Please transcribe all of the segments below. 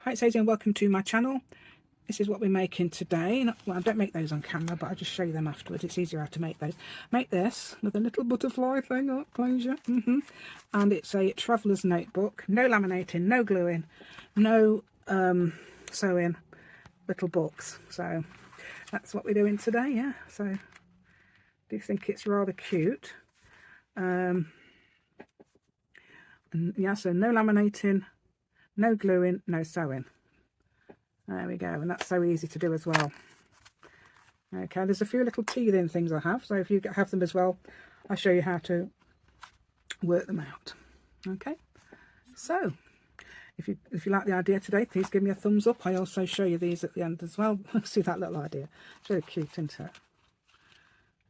Hi, it's Adrian, welcome to my channel. This is what we're making today. Well, I don't make those on camera, but I'll just show you them afterwards. It's easier how to make those. Make this with a little butterfly thing, oh, closure. And it's a traveller's notebook. No laminating, no gluing, no sewing, little books. So that's what we're doing today, yeah. So I do think it's rather cute. And yeah, so no laminating, no gluing, no sewing. There we go, and that's so easy to do as well. Okay, there's a few little teething things I have, so if you have them as well, I'll show you how to work them out. Okay, so if you like the idea today, please give me a thumbs up. I also show you these at the end as well. See that little idea? It's really cute, isn't it?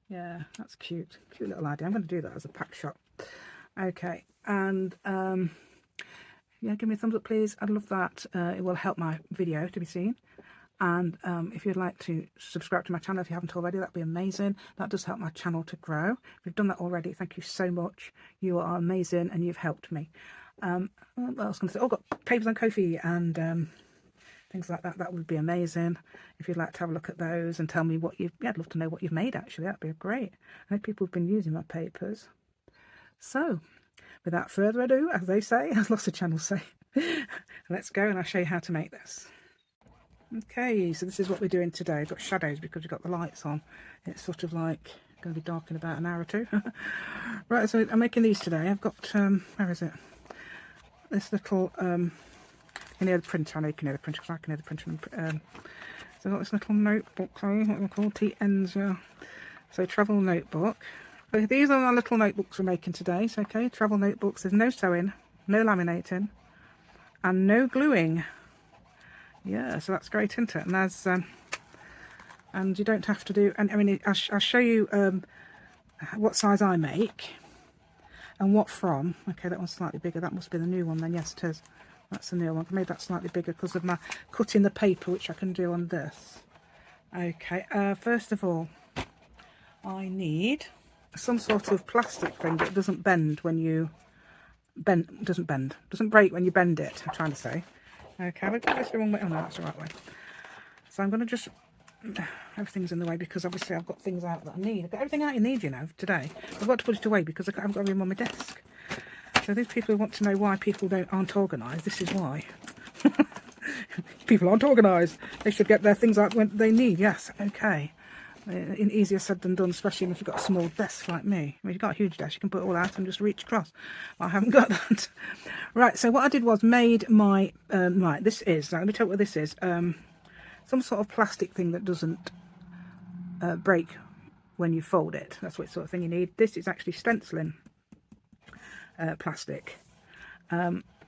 Yeah, that's cute. Cute little idea. I'm going to do that as a pack shot. Okay, and yeah, give me a thumbs up, please. I'd love that. It will help my video to be seen. And if you'd like to subscribe to my channel if you haven't already, that'd be amazing. That does help my channel to grow. If you've done that already, thank you so much. You are amazing and you've helped me. What else was I going to say? Oh, I've got papers on Ko-fi and things like that. That would be amazing. If you'd like to have a look at those and tell me what you've... Yeah, I'd love to know what you've made, actually. That'd be great. I know people have been using my papers. So, without further ado, as they say, as lots of channels say, let's go and I'll show you how to make this. Okay, so this is what we're doing today. I've got shadows because we've got the lights on. It's sort of like going to be dark in about an hour or two. Right, so I'm making these today. I've got, where is it? This little, you know, the printer. I know you can hear the printer because I can hear the printer. So I've got this little notebook, what we call TNs, yeah. So travel notebook. So these are our little notebooks we're making today. So, okay, travel notebooks. There's no sewing, no laminating, and no gluing. Yeah, so that's great, isn't it? And there's and you don't have to do. And I mean, I'll show you what size I make and what from. Okay, that one's slightly bigger. That must be the new one then. Yes, it is. That's the new one. I made that slightly bigger because of my cutting the paper, which I can do on this. Okay, first of all, I need some sort of plastic thing that doesn't bend when you doesn't break when you bend it. I'm trying to say. Okay, I've got this the wrong way. Oh no, that's the right way. So I'm going to just... Everything's in the way because obviously I've got things out that I need. I've got everything out you need, you know, today. I've got to put it away because I haven't got room on my desk. So these people who want to know why people aren't organised, this is why. People aren't organised. They should get their things out when they need. Yes, okay. Easier said than done, especially if you've got a small desk like me. I mean, if you've got a huge desk, you can put it all out and just reach across. I haven't got that. Right, so what I did was made my... right, this is... Let me tell you what this is. Some sort of plastic thing that doesn't break when you fold it. That's what sort of thing you need. This is actually stenciling plastic.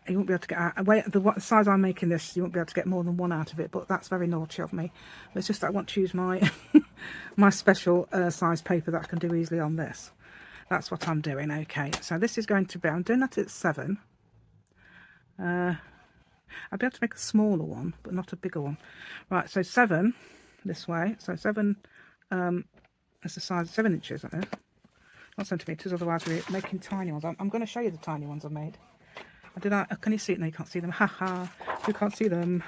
You won't be able to get out. The size I'm making this, you won't be able to get more than one out of it, but that's very naughty of me. But it's just that I want to use my my special size paper that I can do easily on this. That's what I'm doing. Okay, so this is going to be... I'm doing that at 7. I'll be able to make a smaller one, but not a bigger one. Right, so 7 this way. So 7 is the size of 7 inches, I think. Not centimetres, otherwise we're making tiny ones. I'm going to show you the tiny ones I made. Can you see it? No, you can't see them. Haha, you can't see them.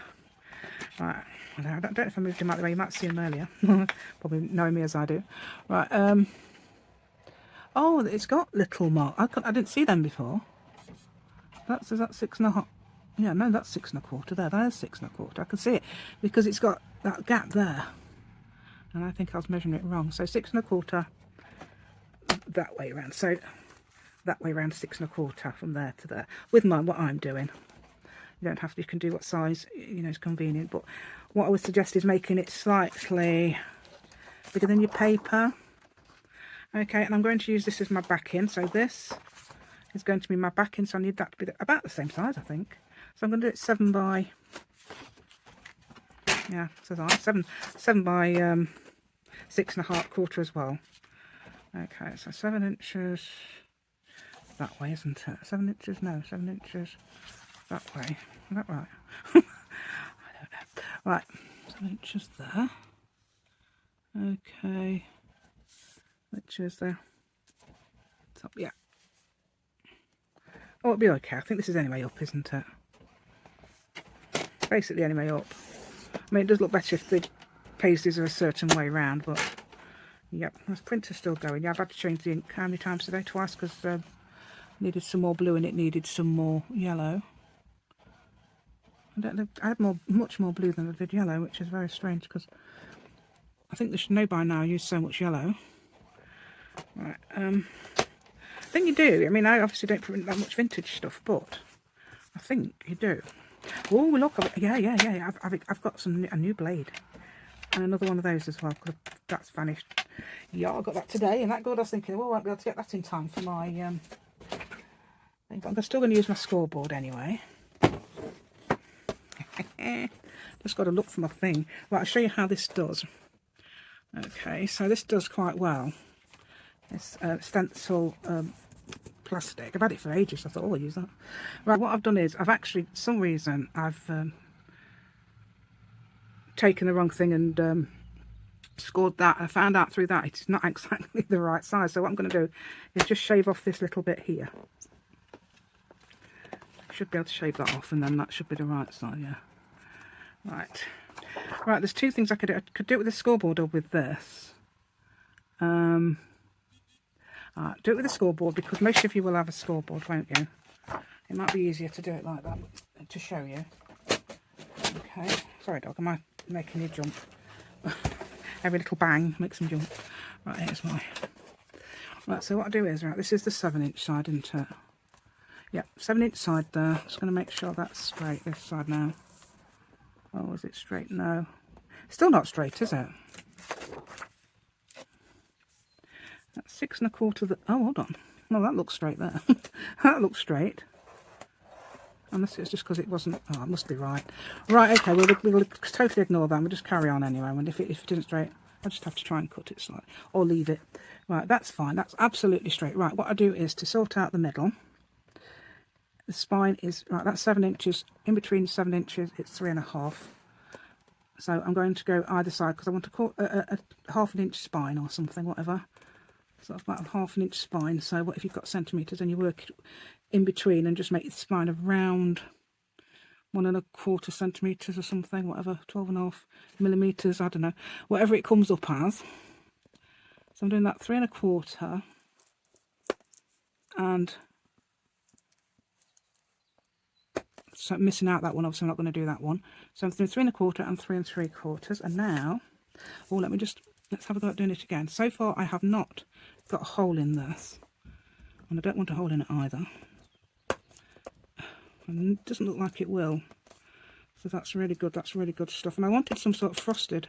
Right, I don't know if I moved them out of the way. You might see them earlier. Probably knowing me as I do. Right, oh, it's got little marks. I didn't see them before. Is that 6.5? Yeah, no, that's 6 1/4 there. There's 6 1/4. I can see it because it's got that gap there. And I think I was measuring it wrong. So 6 1/4 that way around. So that way around 6 1/4 from there to there. With what I'm doing. You don't have to, you can do what size, you know, is convenient. But what I would suggest is making it slightly bigger than your paper. Okay, and I'm going to use this as my backing. So this is going to be my backing. So I need that to be about the same size, I think. So I'm going to do it 7 by... Yeah, it says on 7 by 6 1/4 as well. Okay, so 7 inches that way, isn't it? 7 inches? No, 7 inches that way. Is that right? I don't know. Right, 7 inches there. Okay. Inches there. Top, yeah. Oh, it'll be okay. I think this is anyway up, isn't it? basically the only way up. I mean, it does look better if the pasties are a certain way round, but yep, the printer's still going. Yeah, I've had to change the ink how many times today? Twice, because needed some more blue and it needed some more yellow. I don't know, I had much more blue than I did yellow, which is very strange because I think they should know by now I use so much yellow. Right, I think you do. I mean, I obviously don't print that much vintage stuff, but I think you do. Oh, look! Yeah. I've got a new blade and another one of those as well. Cause that's vanished. Yeah, I got that today, and that good. I was thinking, well, I won't be able to get that in time for my. I'm still going to use my scoreboard anyway. Just got to look for my thing. Right, I'll show you how this does. Okay, so this does quite well. It's stencil plastic. I've had it for ages, so I thought, oh, I'll use that. Right, what I've done is I've actually, for some reason, I've taken the wrong thing and scored that. I found out through that it's not exactly the right size. So what I'm going to do is just shave off this little bit here. Should be able to shave that off, and then that should be the right size. Yeah. Right. There's two things I could do. I could do it with the scoreboard or with this. Do it with a scoreboard because most of you will have a scoreboard, won't you? It might be easier to do it like that to show you. Okay. Sorry, dog. Am I making you jump? Every little bang makes them jump. Right, here's my. Right, so what I do is, right, this is the 7-inch side, isn't it? Yeah, 7-inch side there. Just going to make sure that's straight this side now. Oh, is it straight? No. Still not straight, is it? That's 6 1/4. Oh, hold on. No, that looks straight there. That looks straight. Unless it's just because it wasn't. Oh, it must be right. Right, okay, we'll totally ignore that. We'll just carry on anyway. And if it isn't straight, I'll just have to try and cut it slightly. Or leave it. Right, that's fine. That's absolutely straight. Right, what I do is to sort out the middle. The spine is, right, that's 7 inches. In between 7 inches, it's 3.5. So I'm going to go either side because I want to cut a 1/2 inch spine or something, whatever. So that's about a 1/2 inch spine. So what if you've got centimetres and you work in between and just make the spine around 1 1/4 centimetres or something, whatever, 12.5 millimetres, I don't know, whatever it comes up as. So I'm doing that 3 1/4 and so I'm missing out that one, obviously I'm not going to do that one. So I'm doing 3 1/4 and 3 3/4, and now, oh, let's have a go at doing it again. So far I have not got a hole in this, and I don't want a hole in it either. And it doesn't look like it will, so that's really good. That's really good stuff. And I wanted some sort of frosted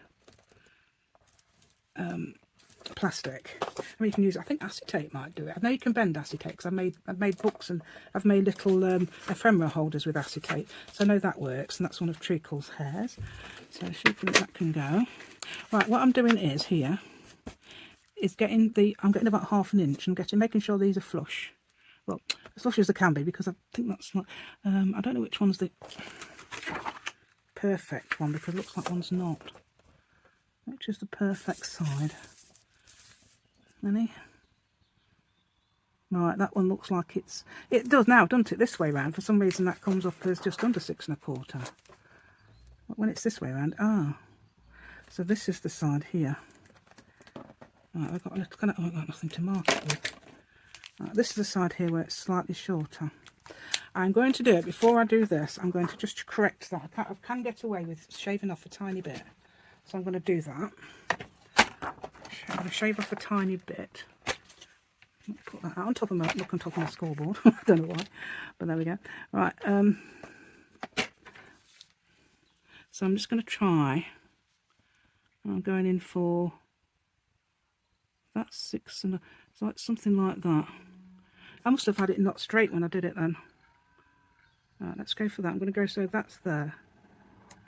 plastic. I mean, you can use, I think acetate might do it. I know you can bend acetate because I've made books and I've made little ephemera holders with acetate, so I know that works. And that's one of Treacle's hairs, so that can go. Right, what I'm doing is here is I'm getting about 1/2 inch and making sure these are flush. Well, as flush as they can be, because I think that's not. I don't know which one's the perfect one because it looks like one's not. Which is the perfect side? Any? Right, that one looks like it does now, doesn't it? This way round. For some reason that comes up as just under 6 1/4. But when it's this way round, so this is the side here. Right, I've got nothing to mark it with. Right, this is the side here where it's slightly shorter. I'm going to do it before I do this. I'm going to just correct that. I can get away with shaving off a tiny bit, so I'm going to do that. I'm going to shave off a tiny bit. Put that out on top of my scoreboard. I don't know why, but there we go. Right. So I'm just going to try. I'm going in for that's 6 and it's like something like that. I must have had it not straight when I did it then. Right, let's go for that. I'm going to go so that's there,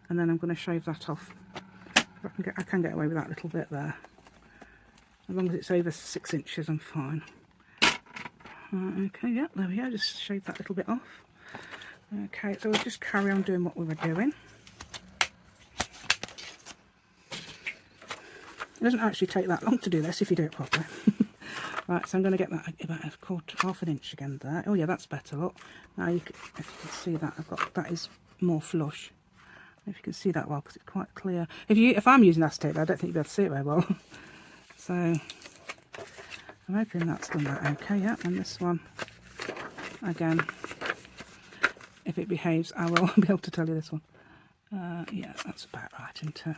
and then I'm going to shave that off. I can get away with that little bit there. As long as it's over 6 inches, I'm fine. Okay, yeah, there we go. Just shave that little bit off. Okay, so we'll just carry on doing what we were doing. It doesn't actually take that long to do this if you do it properly. Right, so I'm going to get that about 1/4 inch again there. Oh yeah, that's better. Look, now if you can see that, that is more flush. If you can see that well, because it's quite clear. If I'm using acetate, I don't think you'll be able to see it very well. So I'm hoping that's done that okay. Yeah, and this one again, if it behaves, I will be able to tell you this one. Yeah, that's about right, isn't it?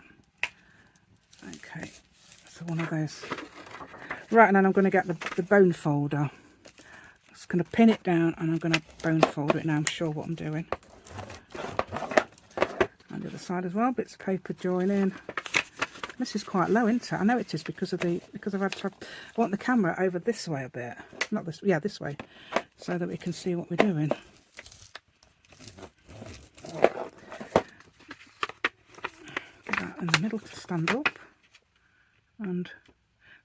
Okay, so one of those. Right, and then I'm going to get the bone folder. I'm just going to pin it down, and I'm going to bone fold it now. I'm sure what I'm doing. And the other side as well, bits of paper join in. This is quite low, isn't it? I know it is because I've had to. I want the camera over this way a bit, not this. Yeah, this way, so that we can see what we're doing. Get that in the middle to stand up, and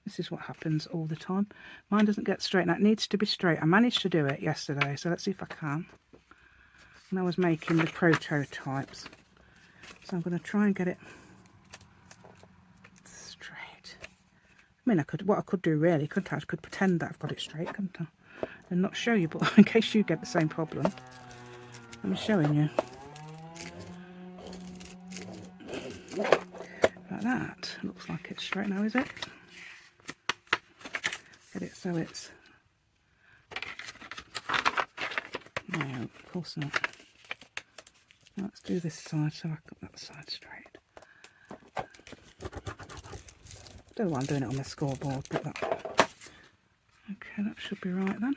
this is what happens all the time. Mine doesn't get straight, and it needs to be straight. I managed to do it yesterday, so let's see if I can. And I was making the prototypes, so I'm going to try and get it straight. I mean, what I could do really, couldn't I? I could pretend that I've got it straight, couldn't I? And not show you, but in case you get the same problem, I'm showing you. Like that. Looks like it's straight now, is it? Get it so it's... No, of course not. Let's do this side so I got that side straight. Don't know why I'm doing it on the scoreboard, but that... Okay, that should be right then.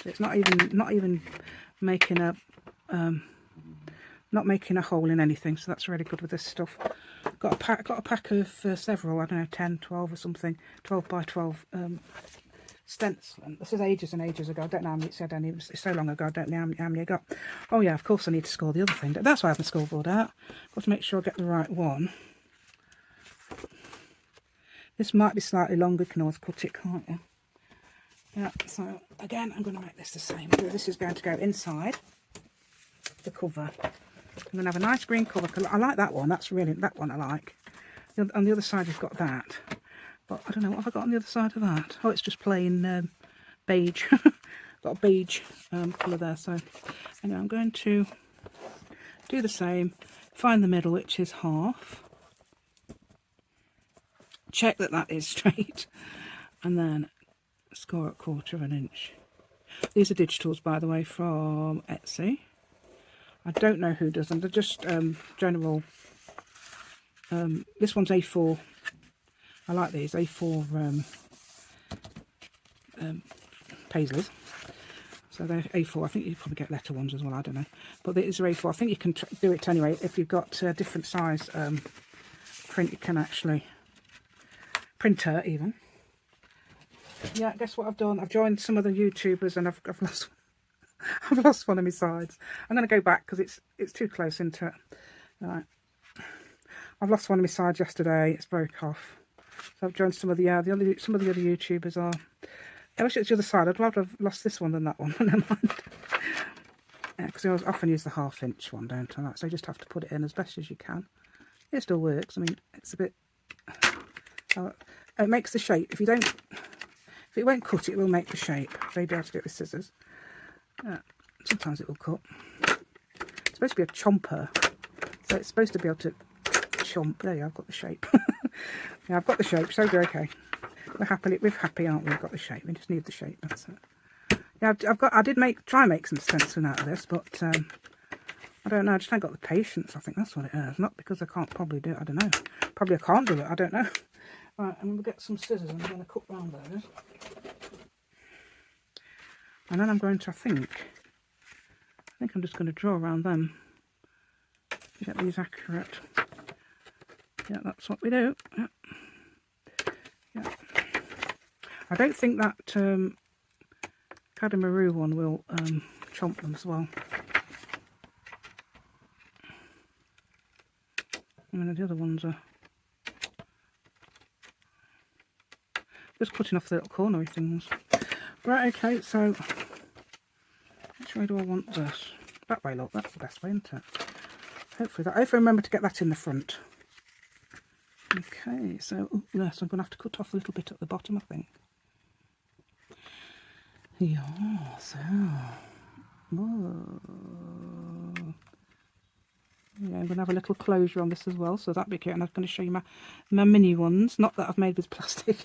So it's not even making a not making a hole in anything, so that's really good with this stuff. Got a pack of several, I don't know, 10, 12 or something, 12 by 12 stencil. This is ages and ages ago. I don't know how many it's so long ago, I don't know how many I got. Oh yeah, of course I need to score the other thing. That's why I have my scoreboard out. Got to make sure I get the right one. This might be slightly longer, you can always cut it, can't you? Yeah, so again, I'm going to make this the same. This is going to go inside the cover. I'm going to have a nice green cover. I like that one. That one I like. On the other side, you've got that. But I don't know, what have I got on the other side of that? Oh, it's just plain beige. Got a beige colour there. So anyway, I'm going to do the same. Find the middle, which is half. Check that that is straight. And then score at 1/4 inch. These are digitals, by the way, from Etsy. I don't know who does them. They're just general. This one's A4. I like these A4 paisleys. So they're A4. I think you probably get letter ones as well. I don't know, but these are A4. I think you can do it anyway. If you've got different size print, you can actually printer even. Yeah, guess what I've done? I've joined some other YouTubers and I've lost I've lost one of my sides. I'm going to go back because it's too close into it. Right. I've lost one of my sides yesterday. It's broke off. So I've joined some of the some of the other YouTubers are. I wish it's the other side. I'd rather have lost this one than that one. Never mind. Yeah, because I often use the 1/2 inch one, don't I? So you just have to put it in as best as you can. It still works. I mean, it's a bit. It makes the shape. If it won't cut, it will make the shape. So you'll be able to do it with scissors. Sometimes it will cut. It's supposed to be a chomper, so it's supposed to be able to chomp. There you go, I've got the shape. Yeah, I've got the shape, so we're okay. We're happy, aren't we? We've got the shape. We just need the shape. That's it. Yeah, I did try and make some stenciling out of this, but I don't know. I just ain't got the patience. I think that's what it is. Not because I can't probably do it. I don't know. Probably I can't do it. I don't know. Right, and we'll get some scissors and I'm going to cut round those. And then I'm going to, I think I'm just going to draw around them to get these accurate. Yeah, that's what we do. Yeah. Yeah. I don't think that Cadamaru one will chomp them as well. And then the other ones are just cutting off the little cornery things. Right, okay, so which way do I want this? That way, look, that's the best way, isn't it? Hopefully I remember to get that in the front. Okay, so yes, I'm going to have to cut off a little bit at the bottom, I think. Yeah, so Oh. Yeah, I'm going to have a little closure on this as well, so that'd be cute. And I'm going to show you my mini ones. Not that I've made with plastic.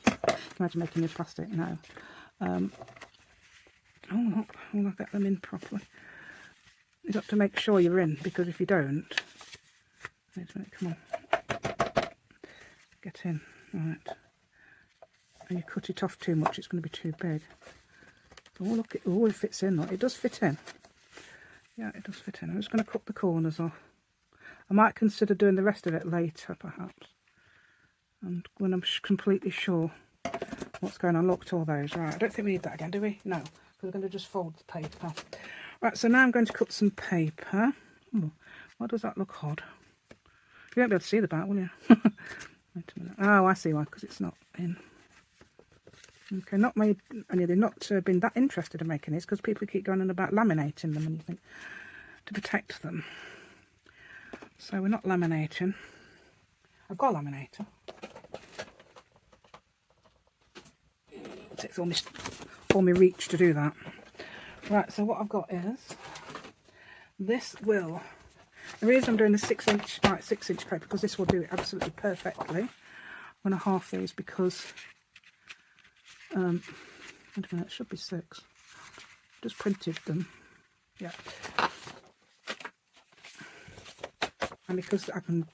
Imagine making with plastic, no. I'll get them in properly. You've got to make sure you're in, because if you don't, come on, get in, right. And you cut it off too much, it's going to be too big. Oh look, it fits in. It does fit in. Yeah, it does fit in. I'm just going to cut the corners off. I might consider doing the rest of it later, perhaps. And when I'm completely sure what's going on. Look at all those. Right, I don't think we need that again, do we? No, because we're going to just fold the paper. Right, so now I'm going to cut some paper. Oh, why does that look odd? You won't be able to see the back, will you? Wait a minute. Oh, I see why, because it's not in. Okay, not made, and they've not been that interested in making this, because people keep going on about laminating them, and you think, to protect them. So we're not laminating. I've got a laminator. It takes all my reach to do that. Right, so what I've got is, this will, the reason I'm doing the 6-inch paper, because this will do it absolutely perfectly. I'm going to half these because, wait a minute, it should be 6. Just printed them, yeah. And because I can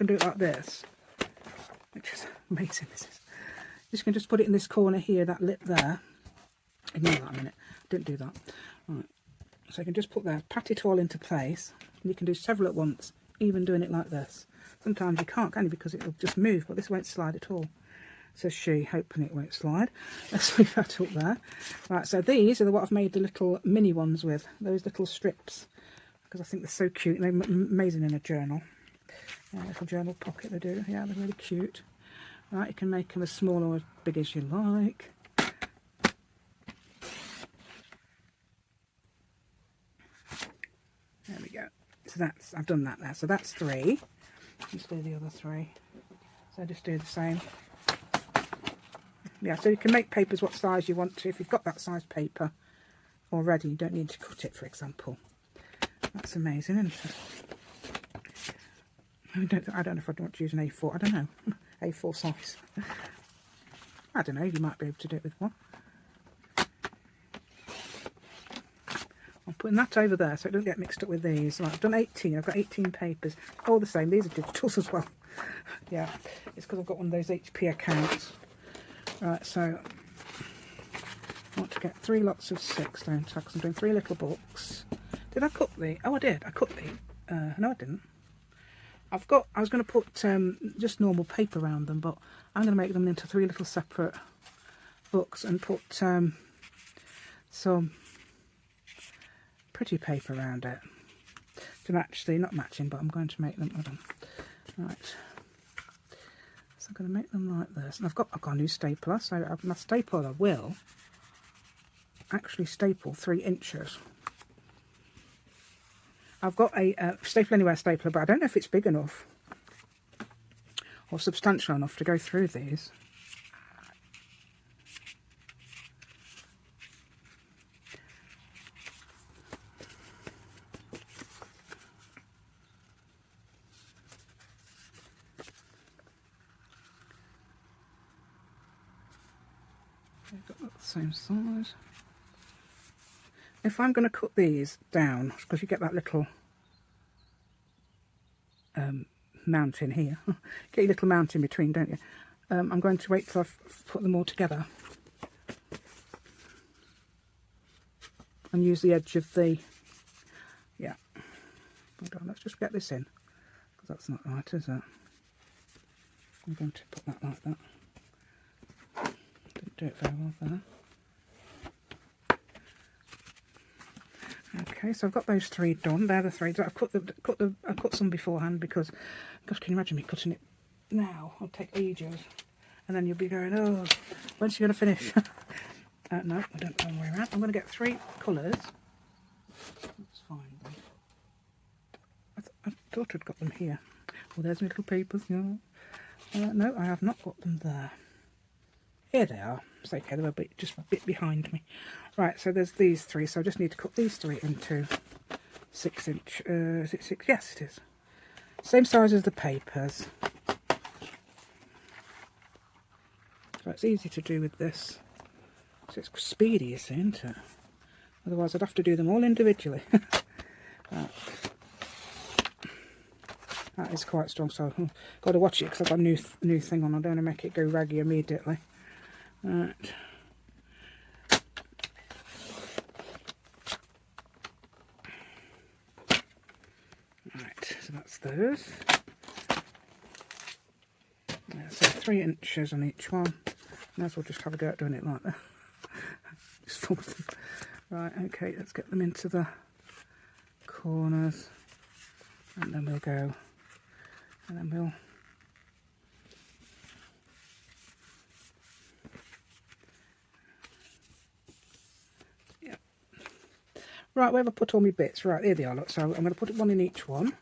do it like this, which is amazing, you can just put it in this corner here, that lip there. Ignore that a minute, didn't do that. Right. So you can just put that, pat it all into place, and you can do several at once, even doing it like this. Sometimes you can't, can you, because it will just move, but this won't slide at all. Says she, hoping it won't slide. Let's leave that up there. Right, so these are what I've made the little mini ones with, those little strips, because I think they're so cute. They're amazing in a journal. Yeah, little journal pocket they do. Yeah, they're really cute. Right, you can make them as small or as big as you like. There we go. So that's, I've done that there. So that's 3. Let's do the other 3. So just do the same. Yeah, so you can make papers what size you want to. If you've got that size paper already, you don't need to cut it, for example. That's amazing, isn't it? I don't know if I'd want to use an A4. I don't know. A4 size. I don't know. You might be able to do it with one. I'm putting that over there so it doesn't get mixed up with these. Right, I've done 18. I've got 18 papers. All the same. These are digitals as well. Yeah, it's because I've got one of those HP accounts. Right, so I want to get 3 lots of 6, don't I? Because I'm doing 3 little books. Did I cut the? Oh, I did. I cut the. No, I didn't. I was going to put just normal paper around them, but I'm going to make them into 3 little separate books and put some pretty paper around it to match the, not matching, but I'm going to make them. Hold on. Right. So I'm going to make them like this, and I've got a new stapler. So my stapler will actually staple 3 inches. I've got a Staple Anywhere stapler, but I don't know if it's big enough or substantial enough to go through these. They've got the same size. If I'm going to cut these down, because you get that little mount in here, get your little mount in between, don't you? I'm going to wait till I've put them all together and use the edge of the, yeah. Hold on, let's just get this in, because that's not right, is it? I'm going to put that like that. Didn't do it very well there. Okay, so I've got those 3 done. They're the 3. I've cut some beforehand because, gosh, can you imagine me cutting it now? It'll take ages, and then you'll be going, oh, when's she going to finish? No, I don't know where I'm at. I'm going to get 3 colours. That's fine. I thought I'd got them here. Well, there's my little papers. Yeah. No, I have not got them there. Here they are. It's okay, they're just a bit behind me. Right, so there's these 3, so I just need to cut these 3 into 6-inch, is it 6? Yes, it is. Same size as the papers. So it's easy to do with this. So it's speedy, you see, isn't it? Otherwise I'd have to do them all individually. Right. That is quite strong, so I've got to watch it because I've got a new thing on. I don't want to make it go raggy immediately. Right. Right, so that's those. Yeah, so 3 inches on each one. Might as well just have a go at doing it like that. Just fold them. Right, okay, let's get them into the corners. And then we'll go, and then we'll right, where have I put all my bits? Right, here they are, look. So I'm going to put one in each one.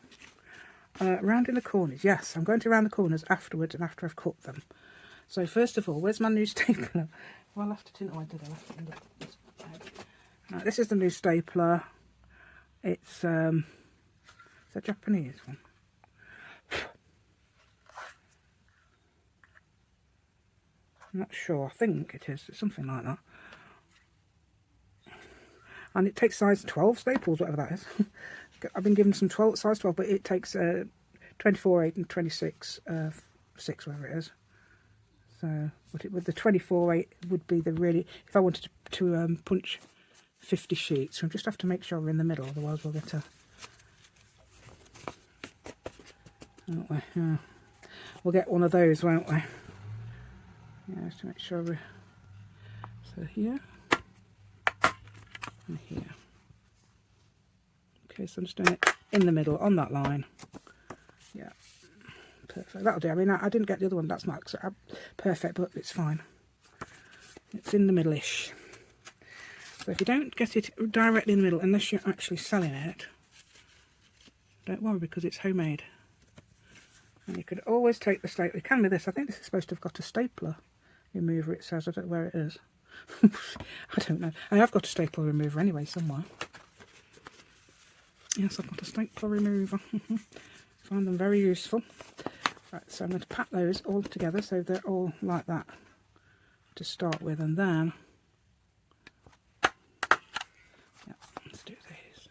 Round in the corners, yes, I'm going to round the corners afterwards and after I've cut them. So first of all, where's my new stapler? Well, I left it in, oh I did, I left it in this bag. Right, this is the new stapler. It's a Japanese one. I'm not sure, I think it is, it's something like that. And it takes size 12 staples, whatever that is. I've been given some size 12, but it takes 24/8 and 26/6, whatever it is. So, with the 24/8 would be the really, if I wanted to punch 50 sheets, so we just have to make sure we're in the middle, otherwise we'll get a, won't we? Yeah. We'll get one of those, won't we? Yeah, just to make sure we're, so here. And here. Okay, so I'm just doing it in the middle on that line. Yeah, perfect. That'll do. I mean, I didn't get the other one. That's not perfect, but it's fine. It's in the middle-ish. So if you don't get it directly in the middle, unless you're actually selling it, don't worry because it's homemade. And you could always take the stapler. You can with this. I think this is supposed to have got a stapler remover. It says. I don't know where it is. I don't know. I have got a stapler remover anyway somewhere. Yes, I've got a stapler remover. Find them very useful. Right, so I'm going to pat those all together so they're all like that to start with, and then yeah, let's do these.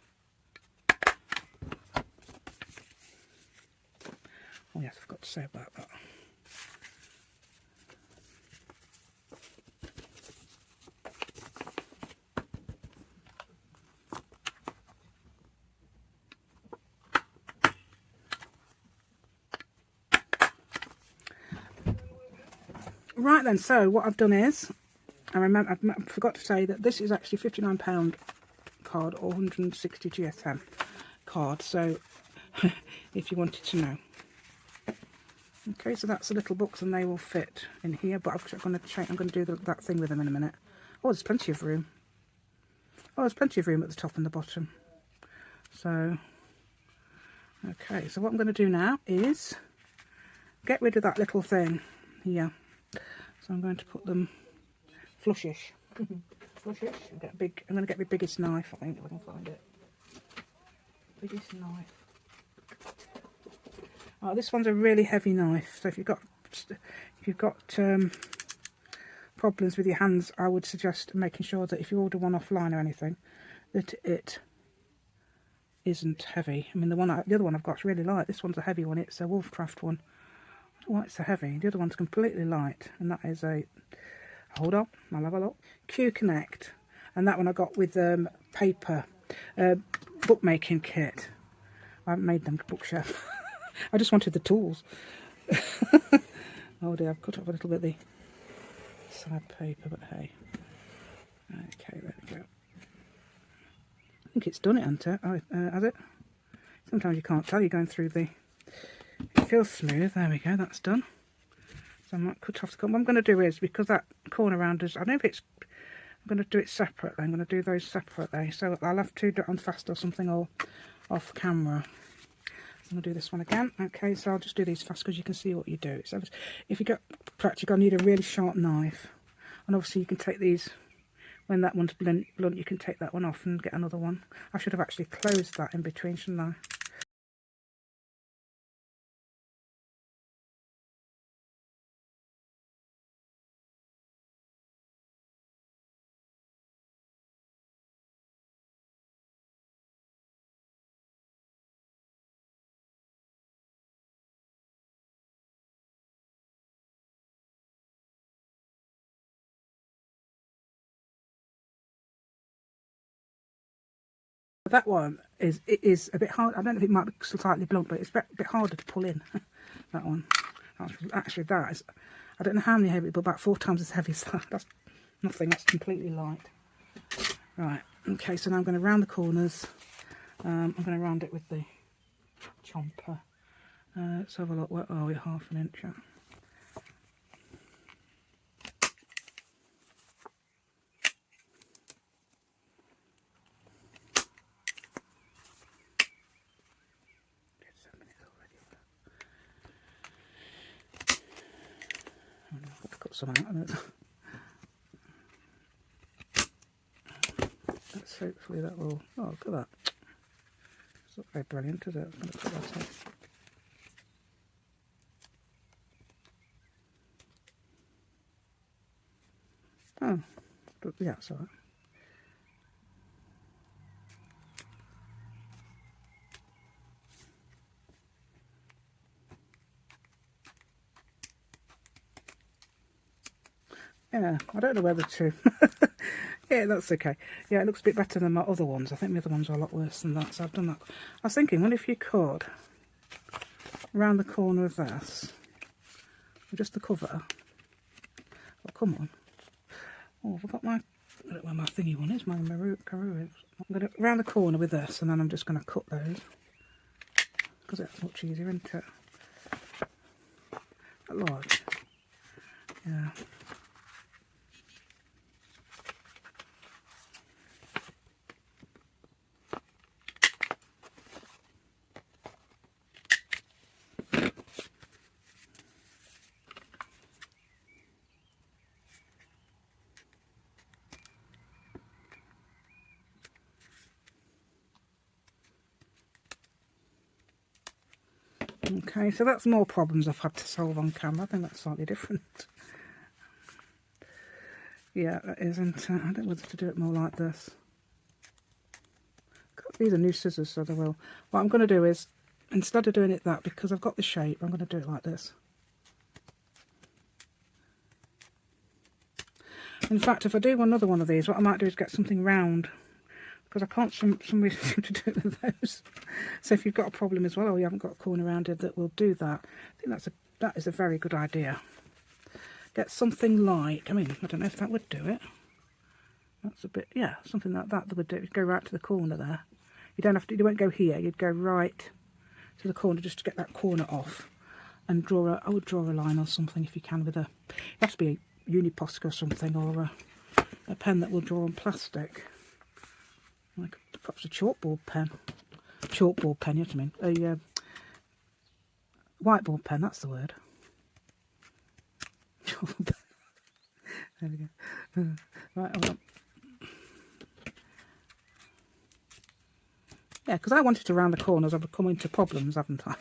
Oh yes, I forgot to say about that. Right then, so what I've done is, I forgot to say that this is actually £59 card or 160 GSM card, so if you wanted to know. Okay, so that's the little books and they will fit in here, but I'm going to do that thing with them in a minute. Oh, there's plenty of room. Oh, there's plenty of room at the top and the bottom. So, okay, so what I'm going to do now is get rid of that little thing here. So I'm going to put them flushish. Flushish. I'm going to get my biggest knife, I think, if I can find it. Biggest knife. Oh, this one's a really heavy knife. So if you've got problems with your hands, I would suggest making sure that if you order one offline or anything, that it isn't heavy. I mean, the other one I've got is really light. This one's a heavy one. It's a Wolfcraft one. I don't know why it's so heavy. The other one's completely light, and that is a, hold on, I'll have a look, Q-Connect, and that one I got with paper bookmaking kit. I haven't made them bookshelf. I just wanted the tools. Oh dear, I've cut off a little bit of the side paper, but hey. Okay, there we go. I think it's done it, hasn't it? Oh, has it? Sometimes you can't tell, you're going through the... It feels smooth. There we go, that's done. So I might cut off the corner. What I'm going to do is, because that corner round is, I don't know if it's, I'm going to do it separately. I'm going to do those separately. So I'll have to do it on fast or something, or off camera. So I'm going to do this one again. Okay, so I'll just do these fast because you can see what you do. So if you got practice, you're going to need a really sharp knife. And obviously you can take these when that one's blunt, you can take that one off and get another one. I should have actually closed that in between, shouldn't I? That one is a bit hard. I don't know if it might be slightly blunt, but it's a bit harder to pull in. That one. Actually, that is, I don't know how many heavy, but about 4 times as heavy as that. That's nothing. That's completely light. Right. Okay. So now I'm going to round the corners. I'm going to round it with the chomper. Let's have a look. Where are we? 1/2 inch. Some out of it. Let's hopefully that will. Oh, look at that. It's not very brilliant, is it? I'm going to put that in. Oh, but yeah, it's alright. Yeah, I don't know whether to. Yeah, that's okay. Yeah, it looks a bit better than my other ones. I think my other ones are a lot worse than that, so I've done that. I was thinking, well, if you could, around the corner of this, just the cover. Oh, come on. Oh, I've got my, I don't know where my thingy one is, my Karoo is. I'm going to, around the corner with this, and then I'm just going to cut those. Because it's much easier, isn't it? Large. Yeah. Okay, so that's more problems I've had to solve on camera. I think that's slightly different. Yeah, that isn't. I don't know whether to do it more like this. These are new scissors, so they will. What I'm going to do is, instead of doing it that, because I've got the shape, I'm going to do it like this. In fact, if I do another one of these, what I might do is get something round, because I can't some reason seem to do it with those. So if you've got a problem as well, or you haven't got a corner round it that will do that, I think that is a very good idea. Get something like, I mean, I don't know if that would do it. That's a bit, yeah, something like that would do it. Go right to the corner there. You don't have to, you won't go here, you'd go right to the corner just to get that corner off. And I would draw a line or something if you can with it has to be a Uniposca or something, or a pen that will draw on plastic. Like perhaps a chalkboard pen. Chalkboard pen, you know what I mean? A whiteboard pen, that's the word. There we go. Right, hold on. Yeah, because I wanted to round the corners, I've come into problems, haven't I?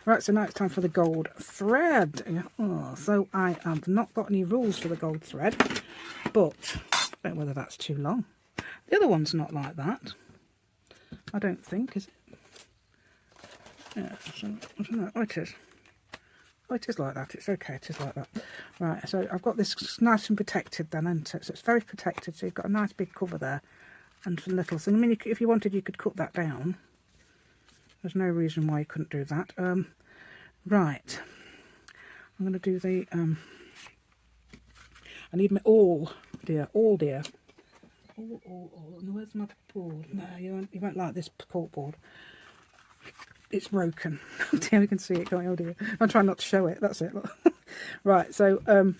Right, so now it's time for the gold thread. Oh, so I have not got any rules for the gold thread, but I don't know whether that's too long. The other one's not like that, I don't think, is it? Yeah, so, I don't know. Oh, it is. Oh, it is like that. It's okay, it is like that. Right, so I've got this nice and protected then, isn't it? So it's very protected, so you've got a nice big cover there. And some little, so I mean, if you wanted, you could cut that down. There's no reason why you couldn't do that. Right, I'm going to do the, I need my all dear. All. And where's my board? No, you won't like this cork board. It's broken. Here we can see it going. Oh dear. I'm trying not to show it. That's it. Right, so I'm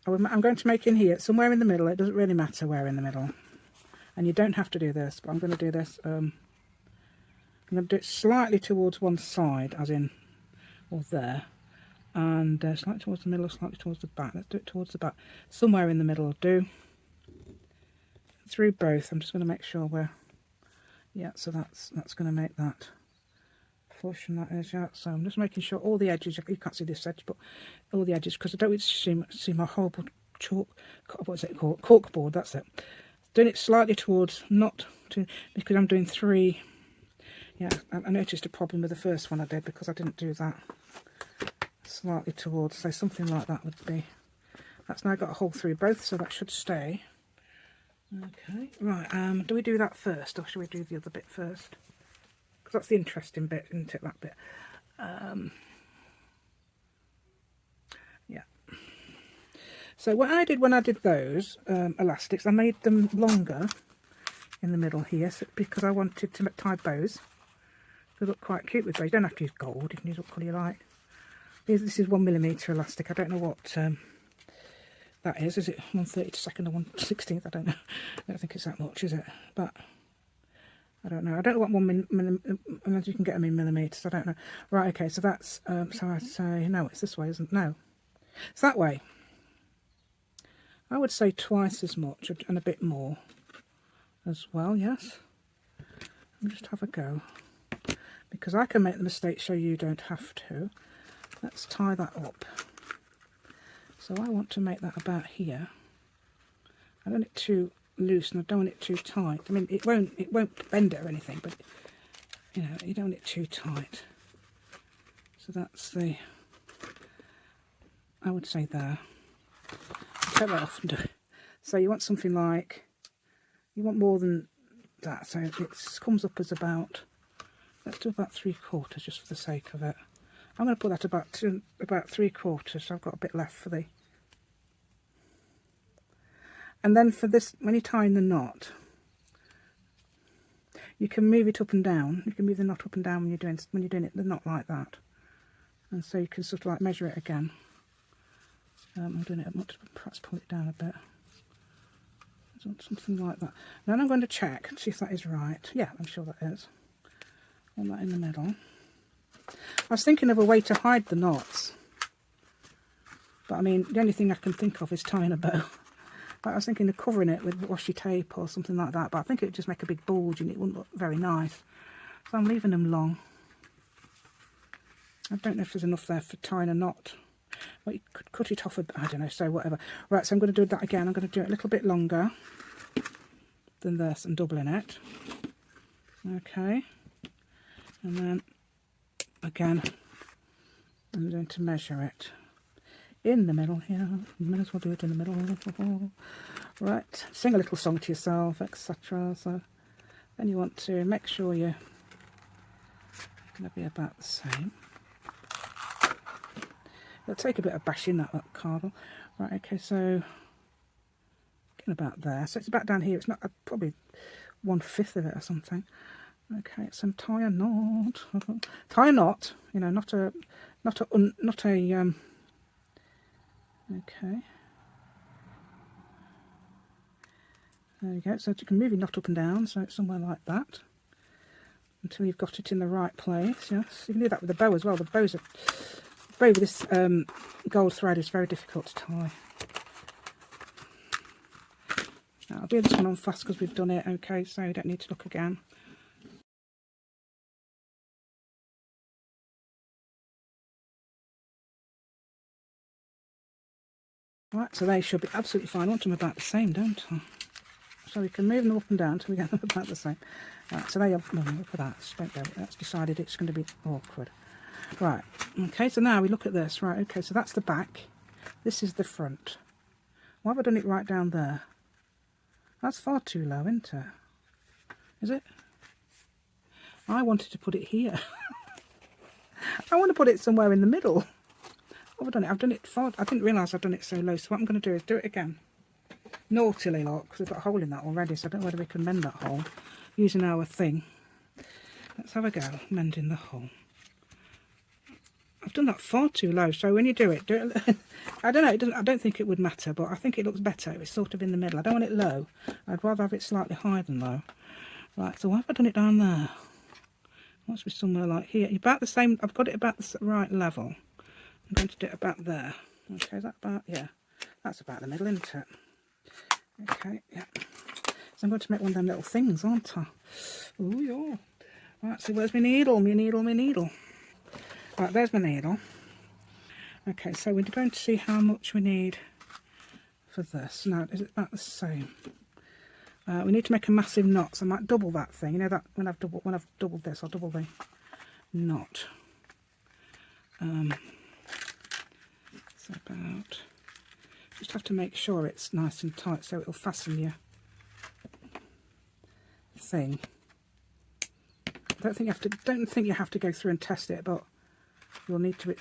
going to make in here, somewhere in the middle. It doesn't really matter where in the middle. And you don't have to do this, but I'm going to do this. I'm going to do it slightly towards one side, as in, or there. And slightly towards the middle, slightly towards the back. Let's do it towards the back. Somewhere in the middle will do. through both. I'm just going to make sure we're, yeah, so that's going to make that flush and that edge out. So I'm just making sure all the edges, you can't see this edge, but all the edges, because I don't want to see my horrible chalk, what's it called, cork board, that's it. Doing it slightly towards, not to, because I'm doing 3. Yeah, I noticed a problem with the first one I did because I didn't do that slightly towards, so something like that would be, that's now got a hole through both, so that should stay. Okay, right, do we do that first, or should we do the other bit first? Because that's the interesting bit, isn't it, that bit? Yeah. So what I did when I did those elastics, I made them longer in the middle here, so, because I wanted to tie bows. They look quite cute with bows. You don't have to use gold, you can use what colour you like. This is 1mm elastic. I don't know what that is. Is it 1/32 or 1/16? I don't know. I don't think it's that much, is it? But I don't know. I don't know what 1 unless you can get them in millimetres. I don't know. Right, okay, so that's, so I'd say, no, it's this way, isn't it? No. It's that way. I would say twice as much and a bit more as well, yes. I'll just have a go. Because I can make the mistake so you don't have to. Let's tie that up. So I want to make that about here. I don't want it too loose and I don't want it too tight. I mean, it won't bend it or anything, but you know, you don't want it too tight. So that's the, I would say there. Take that off and do it. So you want something like, you want more than that. So it comes up as about, let's do about 3/4 just for the sake of it. I'm going to put that about 3/4, so I've got a bit left for the. And then for this, when you're tying the knot, you can move it up and down. You can move the knot up and down when you're doing it the knot like that, and so you can sort of like measure it again. I'm doing it. I want to perhaps pull it down a bit. Something like that. Then I'm going to check and see if that is right. Yeah, I'm sure that is. On that in the middle. I was thinking of a way to hide the knots, but I mean, the only thing I can think of is tying a bow. I was thinking of covering it with washi tape or something like that, but I think it would just make a big bulge and it wouldn't look very nice. So I'm leaving them long. I don't know if there's enough there for tying a knot. Well, you could cut it off, I don't know, so whatever. Right, so I'm going to do that again. I'm going to do it a little bit longer than this and doubling it. Okay. And then, again, I'm going to measure it in the middle here. You may as well do it in the middle. Right, sing a little song to yourself, etc. So then you want to make sure you're going to be about the same. It'll take a bit of bashing, that cardle. Right, okay, so getting about there. So it's about down here. It's not probably 1/5 of it or something. Okay, so tie a knot. Tie a knot. You know, not a. Okay. There you go. So you can move your knot up and down. So it's somewhere like that until you've got it in the right place. Yes, you can do that with the bow as well. The bows are. Bow with this gold thread is very difficult to tie. Now, I'll do this one on fast because we've done it, okay, so you don't need to look again. Right, so they should be absolutely fine. I want them about the same, don't I? So we can move them up and down until we get them about the same. Right, so they are, no, look at that, don't go. That's decided it's going to be awkward. Right, okay, so now we look at this. Right, okay, so that's the back. This is the front. Why have I done it right down there? That's far too low, isn't it? Is it? I wanted to put it here. I want to put it somewhere in the middle. What have I done it? I've done it far. I didn't realise I'd done it so low. So what I'm going to do is do it again. Naughtily, look, because we've got a hole in that already. So I don't know whether we can mend that hole using our thing. Let's have a go mending the hole. I've done that far too low, so when you do it I don't know, I don't think it would matter, but I think it looks better if it's sort of in the middle. I don't want it low. I'd rather have it slightly higher than low. Right, so why have I done it down there? It must be somewhere like here. About the same, I've got it about the right level. I'm going to do it about there. Okay, is that about, yeah, that's about the middle, isn't it? Okay, yeah. So I'm going to make one of them little things, aren't I? Oh yeah. Right, so where's my needle? My needle, my needle. Right, there's my needle. Okay, so we're going to see how much we need for this. Now, is it about the same? We need to make a massive knot, so I might double that thing. You know that when I've doubled this, I'll double the knot. It's about. Just have to make sure it's nice and tight so it'll fasten your thing. Don't think you have to go through and test it, but you'll need to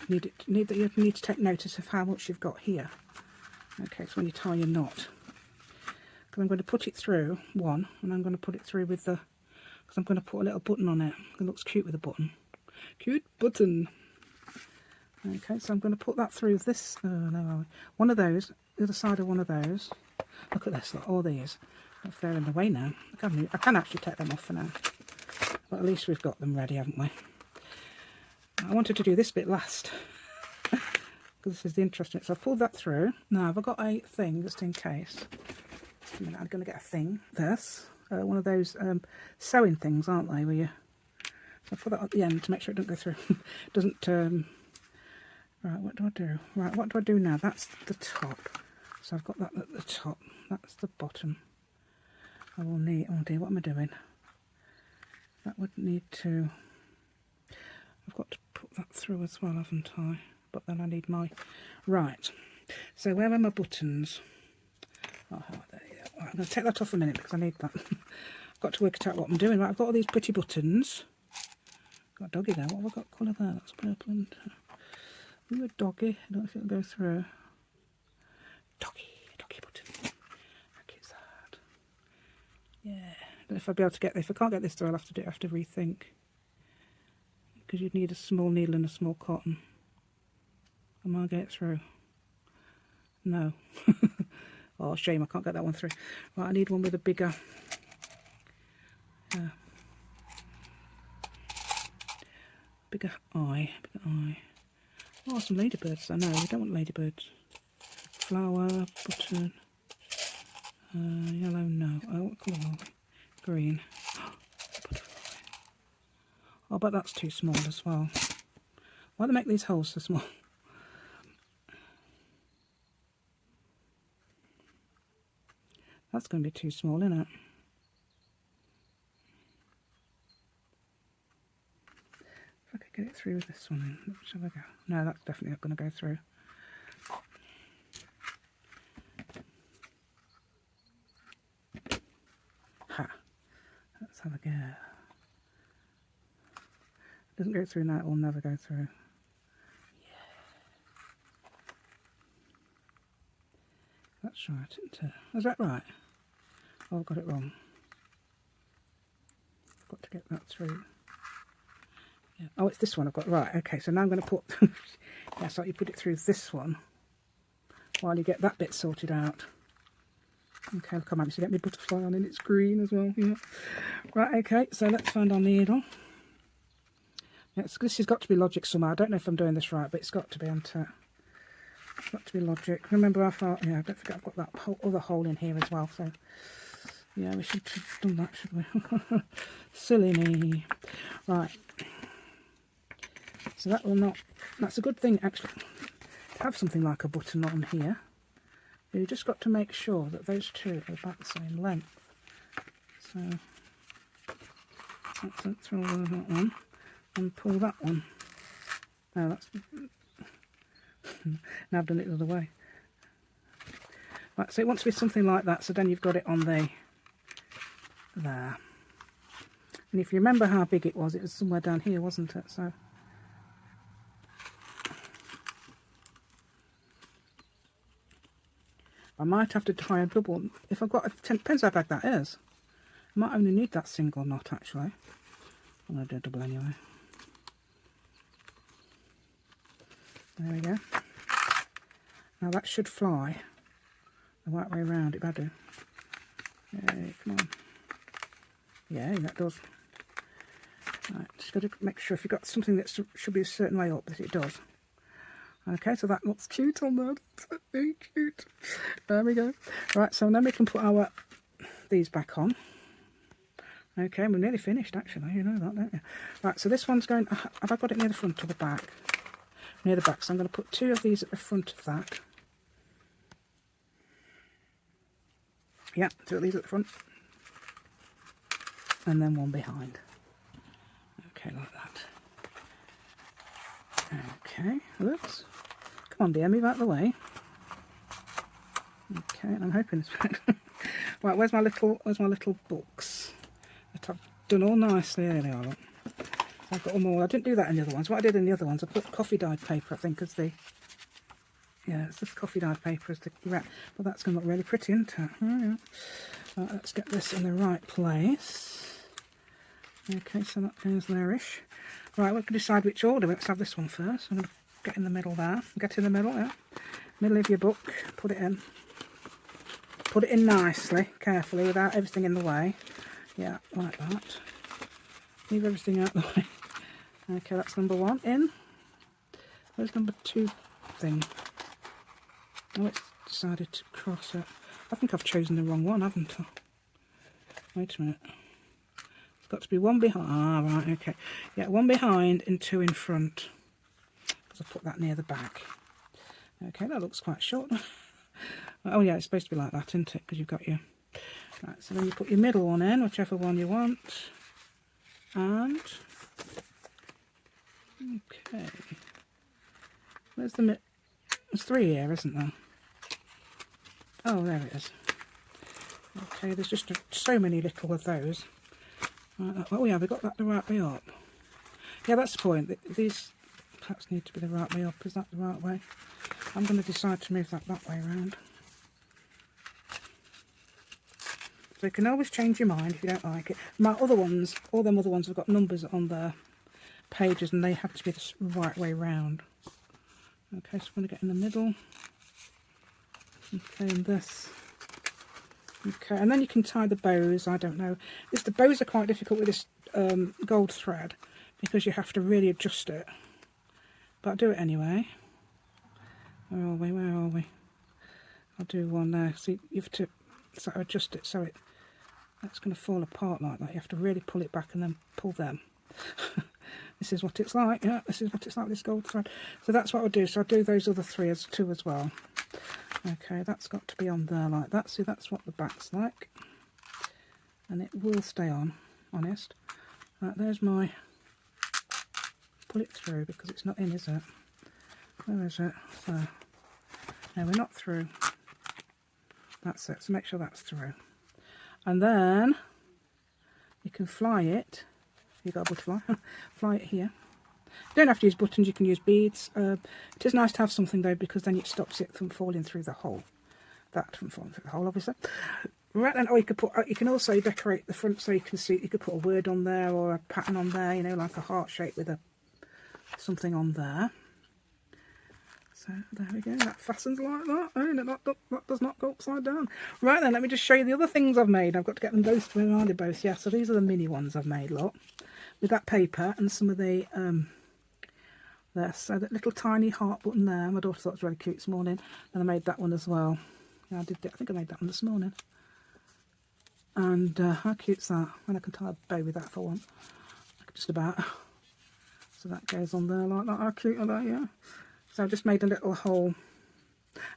take notice of how much you've got here. Okay, so when you tie your knot, because I'm going to put it through one, and I'm going to put it through with the, because I'm going to put a little button on it. It looks cute with a button. Cute button. Okay, so I'm going to put that through this. One of those, the other side of one of those. Look at this. Look, all these. If they're in the way now, I can actually take them off for now. But at least we've got them ready, haven't we? I wanted to do this bit last because this is the interesting. So I've pulled that through. Now I've got a thing just in case. Just a minute, I'm going to get a thing. This one of those sewing things, aren't they? Where you? So I put that at the end to make sure it doesn't go through. Doesn't. Right, what do I do? Right, what do I do now? That's the top. So I've got that at the top. That's the bottom. I will need. Oh dear, what am I doing? That would need to. I've got to put that through as well, haven't I? But then I need my. Right. So where are my buttons? Oh, there you go. Right, I'm going to take that off a minute because I need that. I've got to work it out what I'm doing. Right, I've got all these pretty buttons. Got a doggy there. What have I got colour there? That's purple and. Ooh, a doggy. I don't know if it'll go through. Doggy button. How cute's that? Yeah. I don't know if I'll be able to get this. If I can't get this through, I'll have to rethink. Because you'd need a small needle and a small cotton. Am I get it through? No. Oh, shame, I can't get that one through. Right, I need one with a bigger. Bigger eye. Oh, some ladybirds. I know, we don't want ladybirds. Flower, button. Yellow, no. Oh, what colour are they? Green. Oh, but that's too small as well. Why do they make these holes so small? That's going to be too small, isn't it? If I could get it through with this one, shall I go? No, that's definitely not going to go through. Ha! Let's have a go. Doesn't go through now, it will never go through. Yeah. That's right, isn't it? Is that right? Oh, I've got it wrong. I've got to get that through. Yeah. Oh, it's this one I've got. Right, okay, so now I'm going to put... yeah, so you put it through this one while you get that bit sorted out. Okay, come on, so get me butterfly on and it's green as well. Yeah. Right, okay, so let's find our needle. This has got to be logic somehow. I don't know if I'm doing this right, but it's got to be, hasn't it? It's got to be logic. Remember how far... Yeah, don't forget I've got that whole other hole in here as well, so... Yeah, we should have done that, should we? Silly me. Right. So that will not... That's a good thing, actually, to have something like a button on here. You've just got to make sure that those two are about the same length. So... Let's throw that one. And pull that one. No, that's... Now I've done it the other way. Right, so it wants to be something like that, so then you've got it on the... There. And if you remember how big it was somewhere down here, wasn't it? So... I might have to tie a double... If I've got... Depends how big that is. I might only need that single knot, actually. I'm going to do a double anyway. There we go. Now that should fly the right way around. It better do. Yay, come on. Yeah, that does. Right, just got to make sure if you've got something that should be a certain way up that it does. Okay, so that looks cute on that. Very cute. There we go. Right, so then we can put our these back on. Okay, we're nearly finished actually, you know that, don't you? Right, so this one's going, have I got it near the front or the back? Near the back, so I'm going to put 2 of these at the front of that. Yeah, 2 of these at the front. And then 1 behind. Okay, like that. Okay, whoops. Come on dear, move out of the way. Okay, and I'm hoping it's right, where's my little books that I've done all nicely? There they are. Look. So I've got them all. I didn't do that in the other ones. What I did in the other ones, I put coffee dyed paper, I think, as the, yeah, it's just coffee dyed paper as the wrap. But that's going to look really pretty, isn't it? Oh, yeah. Right, let's get this in the right place. Okay, so that goes there-ish. Right, we can decide which order. Let's have this one first. I'm going to get in the middle there. Get in the middle, yeah. Middle of your book. Put it in. Put it in nicely, carefully, without everything in the way. Yeah, like that. Leave everything out the way. Okay, that's number 1 in. Where's number 2 thing? Oh, it's decided to cross it. I think I've chosen the wrong one, haven't I? Wait a minute. It's got to be 1 behind. Ah, right, okay. Yeah, 1 behind and 2 in front. Because I put that near the back. Okay, that looks quite short. Oh yeah, it's supposed to be like that, isn't it? Because you've got your... Right, so then you put your middle one in, whichever one you want. And... Okay. Where's the mid... There's 3 here, isn't there? Oh, there it is. Okay, there's just so many little of those. Right, oh yeah, we got that the right way up. Yeah, that's the point. These perhaps need to be the right way up. Is that the right way? I'm going to decide to move that way around. So you can always change your mind if you don't like it. My other ones, all them other ones have got numbers on their pages and they have to be the right way round. Okay, so I'm going to get in the middle. Okay, and this. Okay, and then you can tie the bows. I don't know. The bows are quite difficult with this gold thread because you have to really adjust it. But I'll do it anyway. Where are we? Where are we? I'll do one there. See, you have to sort of adjust it so it's going to fall apart like that. You have to really pull it back and then pull them. This is what it's like. Yeah, this is what it's like, this gold thread. So that's what I'll do. So I'll do those other 2 as well. Okay, that's got to be on there like that. See, that's what the back's like. And it will stay on, honest. Right, there's my... Pull it through because it's not in, is it? Where is it? So, no, we're not through. That's it. So make sure that's through. And then you can fly it. You got a butterfly. Fly it here. You don't have to use buttons. You can use beads. It is nice to have something though because then it stops it from falling through the hole. That from falling through the hole, obviously. Right then, you could put. You can also decorate the front so you can see. You could put a word on there or a pattern on there. You know, like a heart shape with a something on there. So there we go, that fastens like that. Oh, no, that does not go upside down. Right then, let me just show you the other things I've made. I've got to get them both, where are they both? Yeah, so these are the mini ones I've made, look. With that paper and some of the, there. So that little tiny heart button there. My daughter thought it was really cute this morning. And I made that one as well. Yeah, I think I made that one this morning. And how cute's that? And I can tie a bow with that if I want. Just about. So that goes on there like that. How cute are they? Yeah. So I've just made a little hole.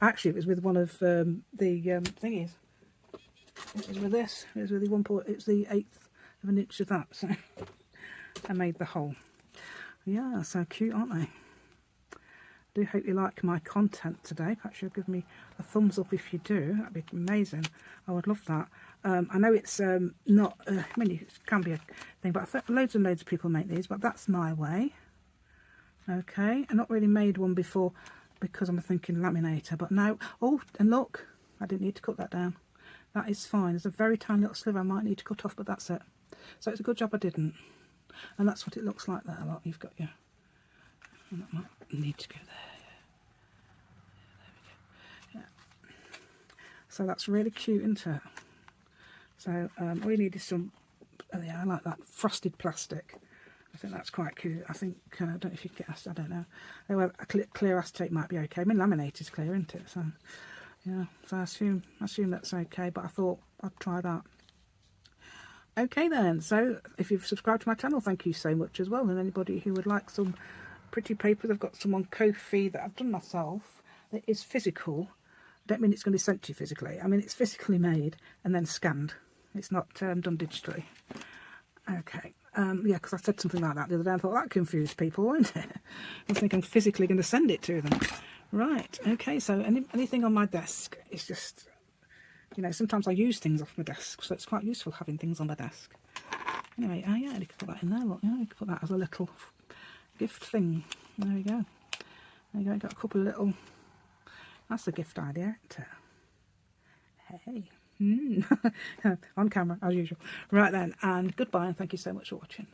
Actually, it was with one of the thingies. It was with this. It was with the 1/4. It's the 1/8 of an inch of that. So I made the hole. Yeah, so cute, aren't they? I do hope you like my content today. Perhaps you'll give me a thumbs up if you do. That'd be amazing. I would love that. I know it's not. I mean, it can be a thing, but I think loads and loads of people make these. But that's my way. Okay, I've not really made one before because I'm thinking laminator, but now, oh, and look, I didn't need to cut that down. That is fine. There's a very tiny little sliver I might need to cut off, but that's it. So it's a good job I didn't. And that's what it looks like there. Look, you've got your, and that might need to go there. There we go. Yeah. So that's really cute, isn't it? So all you need is some, oh yeah, I like that, frosted plastic. I think that's quite cute. I think, I don't know if you get, I don't know. Anyway, a clear acetate might be okay. I mean, laminate is clear, isn't it? So, yeah, so I assume that's okay, but I thought I'd try that. Okay then, so if you've subscribed to my channel, thank you so much as well. And anybody who would like some pretty papers, I've got some on Ko-fi that I've done myself that is physical. I don't mean it's going to be sent to you physically, I mean it's physically made and then scanned. It's not done digitally. Okay, yeah, because I said something like that the other day. I thought that confused people, won't it? I was thinking I'm physically going to send it to them. Right, okay, so anything on my desk is just, you know, sometimes I use things off my desk, so it's quite useful having things on my desk. Anyway, oh yeah, you could put that in there, look, yeah, you could put that as a little gift thing. There we go. There you go, got a couple of little, that's a gift idea, isn't it? Hey. On camera, as usual. Right then, and goodbye, and thank you so much for watching.